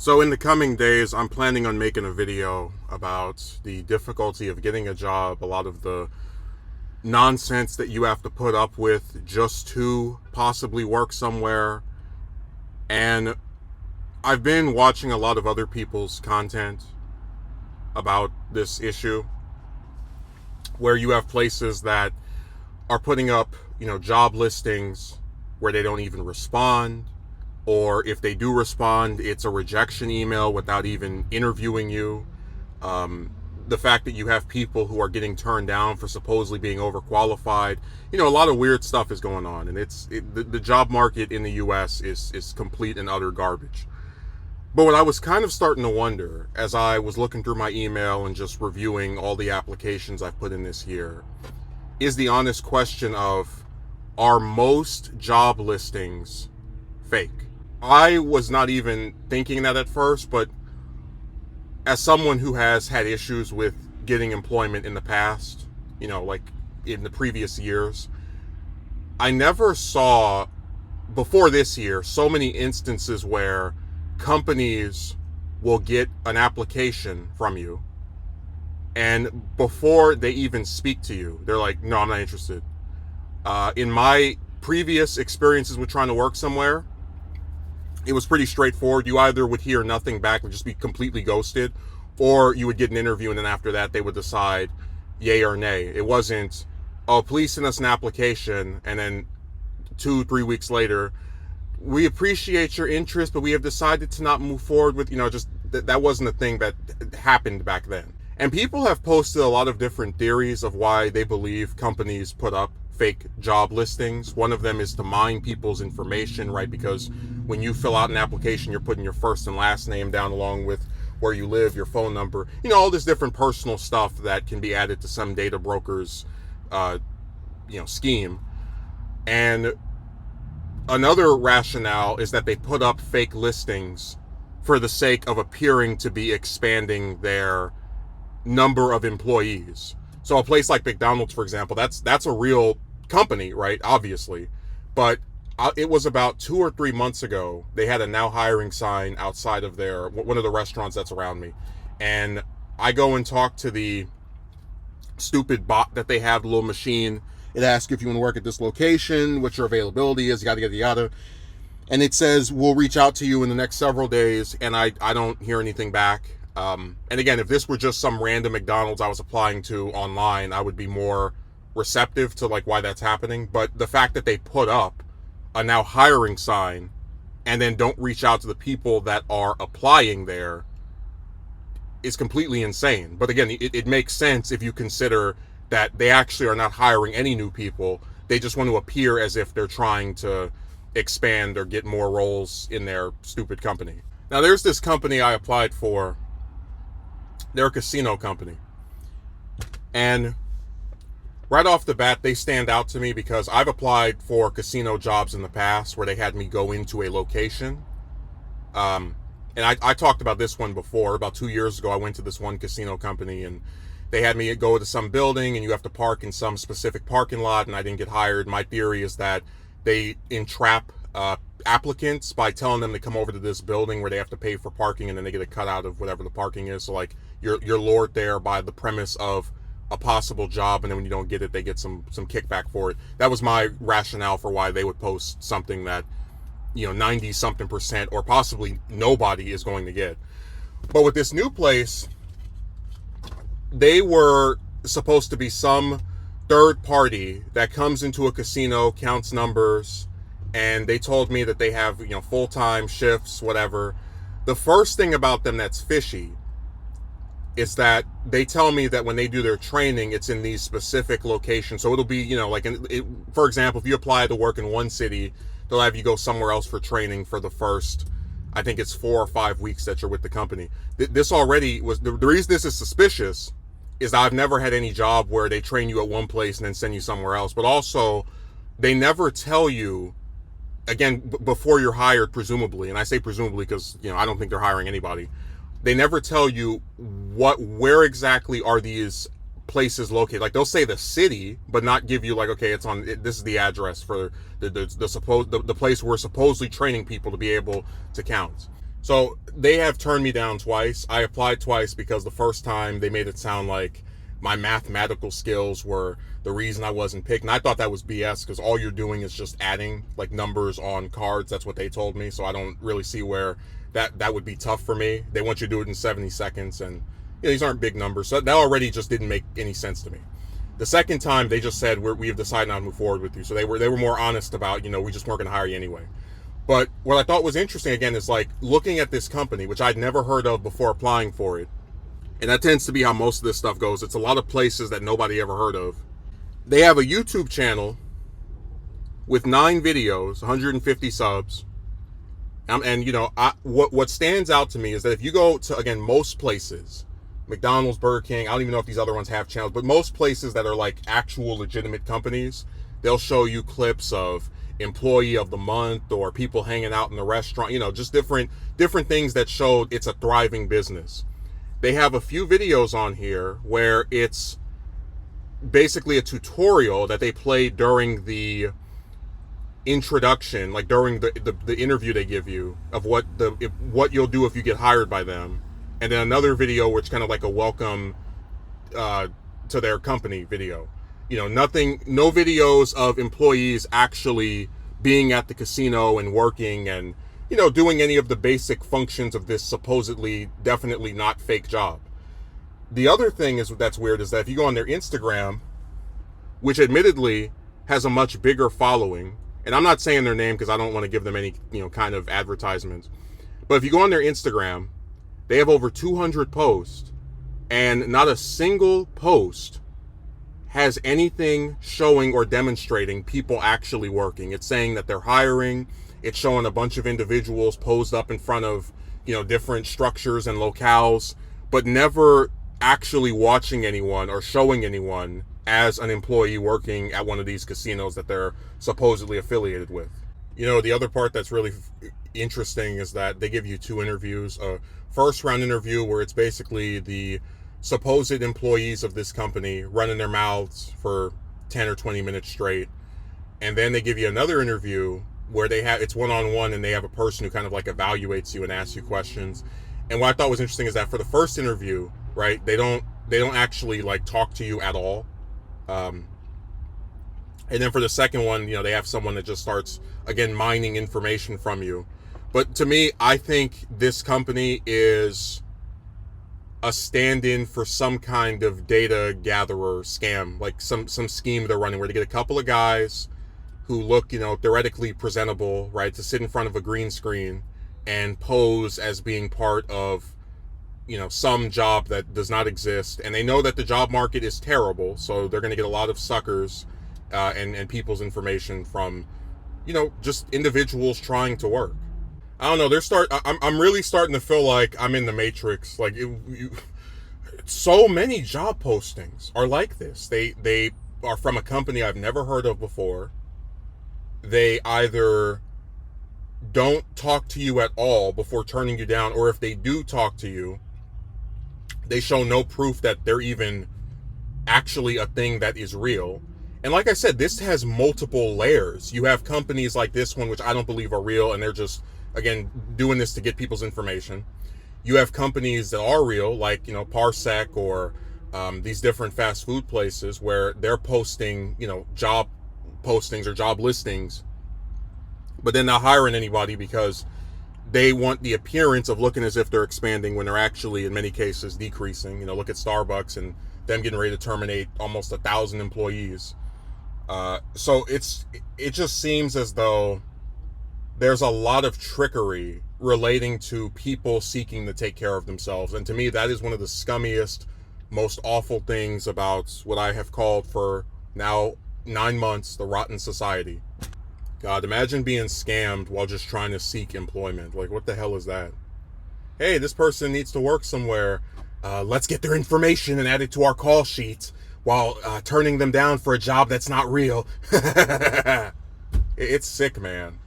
So in the coming days, I'm planning on making a video about the difficulty of getting a job, a lot of the nonsense that you have to put up with just to possibly work somewhere. And I've been watching a lot of other people's content about this issue, where you have places that are putting up, job listings where they don't even respond, or if they do respond, it's a rejection email without even interviewing you. The fact that you have people who are getting turned down for supposedly being overqualified, a lot of weird stuff is going on, and the job market in the U.S. is complete and utter garbage. But what I was kind of starting to wonder as I was looking through my email and just reviewing all the applications I've put in this year is the honest question of, are most job listings fake? I was not even thinking that at first, but as someone who has had issues with getting employment in the past, like in the previous years, I never saw before this year so many instances where companies will get an application from you, and before they even speak to you, they're like, no, I'm not interested. In my previous experiences with trying to work somewhere, it was pretty straightforward. You either would hear nothing back and just be completely ghosted, or you would get an interview, and then after that, they would decide yay or nay. It wasn't, oh, please send us an application, and then 2-3 weeks later, we appreciate your interest, but we have decided to not move forward with, just that wasn't a thing that happened back then. And people have posted a lot of different theories of why they believe companies put up fake job listings. One of them is to mine people's information, right? Because when you fill out an application, you're putting your first and last name down along with where you live, your phone number, all this different personal stuff that can be added to some data broker's, scheme. And another rationale is that they put up fake listings for the sake of appearing to be expanding their number of employees. So a place like McDonald's, for example, that's a real company, right? Obviously. But it was about 2 or 3 months ago, they had a now hiring sign outside of one of the restaurants that's around me. And I go and talk to the stupid bot that they have, the little machine. It asks you if you want to work at this location, what your availability is, yada, yada, yada. And it says, we'll reach out to you in the next several days. And I don't hear anything back. And again, if this were just some random McDonald's I was applying to online, I would be more receptive to why that's happening. But the fact that they put up a now hiring sign and then don't reach out to the people that are applying there is completely insane. But again, it makes sense if you consider that they actually are not hiring any new people. They just want to appear as if they're trying to expand or get more roles in their stupid company. Now, there's this company I applied for. They're a casino company. And right off the bat, they stand out to me because I've applied for casino jobs in the past where they had me go into a location. And I talked about this one before. About 2 years ago, I went to this one casino company, and they had me go to some building, and you have to park in some specific parking lot, and I didn't get hired. My theory is that they entrap applicants by telling them to come over to this building where they have to pay for parking, and then they get a cut out of whatever the parking is. So you're lured there by the premise of a possible job, and then when you don't get it, they get some kickback for it. That was my rationale for why they would post something that 90 something percent or possibly nobody is going to get. But with this new place, they were supposed to be some third party that comes into a casino, counts numbers, and they told me that they have full-time shifts, whatever. The first thing about them that's fishy is that they tell me that when they do their training, it's in these specific locations. So it'll be for example, if you apply to work in one city, they'll have you go somewhere else for training for the first, I think it's 4 or 5 weeks that you're with the company. This already was the reason this is suspicious is I've never had any job where they train you at one place and then send you somewhere else. But also, they never tell you, again, before you're hired, presumably, and I say presumably because I don't think they're hiring anybody. They never tell you where exactly are these places located. They'll say the city, but not give you okay, this is the address for the place we're supposedly training people to be able to count. So they have turned me down twice. I applied twice because the first time they made it sound like my mathematical skills were the reason I wasn't picked. And I thought that was BS because all you're doing is just adding like numbers on cards. That's what they told me. So I don't really see where that would be tough for me. They want you to do it in 70 seconds. And these aren't big numbers. So that already just didn't make any sense to me. The second time they just said, we have decided not to move forward with you. So they were more honest about, we just weren't going to hire you anyway. But what I thought was interesting, again, is like looking at this company, which I'd never heard of before applying for it. And that tends to be how most of this stuff goes. It's a lot of places that nobody ever heard of. They have a YouTube channel with 9 videos, 150 subs. And what stands out to me is that if you go to, again, most places, McDonald's, Burger King, I don't even know if these other ones have channels, but most places that are like actual legitimate companies, they'll show you clips of employee of the month or people hanging out in the restaurant, just different things that showed it's a thriving business. They have a few videos on here where it's basically a tutorial that they play during the introduction, like during the interview they give you of what you'll do if you get hired by them. And then another video which kind of like a welcome to their company video. No videos of employees actually being at the casino and working and, doing any of the basic functions of this supposedly definitely not fake job. The other thing that's weird is that if you go on their Instagram, which admittedly has a much bigger following, and I'm not saying their name because I don't want to give them any, kind of advertisements, but if you go on their Instagram, they have over 200 posts, and not a single post has anything showing or demonstrating people actually working. It's saying that they're hiring. It's showing a bunch of individuals posed up in front of, different structures and locales, but never actually watching anyone or showing anyone as an employee working at one of these casinos that they're supposedly affiliated with. The other part that's really interesting is that they give you 2 interviews. A first round interview where it's basically the supposed employees of this company running their mouths for 10 or 20 minutes straight. And then they give you another interview where it's one-on-one and they have a person who kind of like evaluates you and asks you questions. And what I thought was interesting is that for the first interview, right, they don't actually like talk to you at all. And then for the second one, they have someone that just starts, again, mining information from you. But to me, I think this company is a stand-in for some kind of data gatherer scam, like some scheme they're running where they get a couple of guys who look, theoretically presentable, right, to sit in front of a green screen and pose as being part of, some job that does not exist. And they know that the job market is terrible, so they're going to get a lot of suckers and people's information from, just individuals trying to work. I don't know. I'm really starting to feel like I'm in the Matrix. Like so many job postings are like this. They are from a company I've never heard of before. They either don't talk to you at all before turning you down, or if they do talk to you, they show no proof that they're even actually a thing that is real. And like I said, this has multiple layers. You have companies like this one, which I don't believe are real, and they're just, again, doing this to get people's information. You have companies that are real, like, Parsec or these different fast food places where they're posting, job postings or job listings, but they're not hiring anybody because they want the appearance of looking as if they're expanding when they're actually, in many cases, decreasing. Look at Starbucks and them getting ready to terminate almost 1,000 employees. So it just seems as though there's a lot of trickery relating to people seeking to take care of themselves. And to me, that is one of the scummiest, most awful things about what I have called for now 9 months, the rotten society. God, imagine being scammed while just trying to seek employment. Like, what the hell is that? Hey, this person needs to work somewhere. Let's get their information and add it to our call sheet while turning them down for a job that's not real. It's sick, man.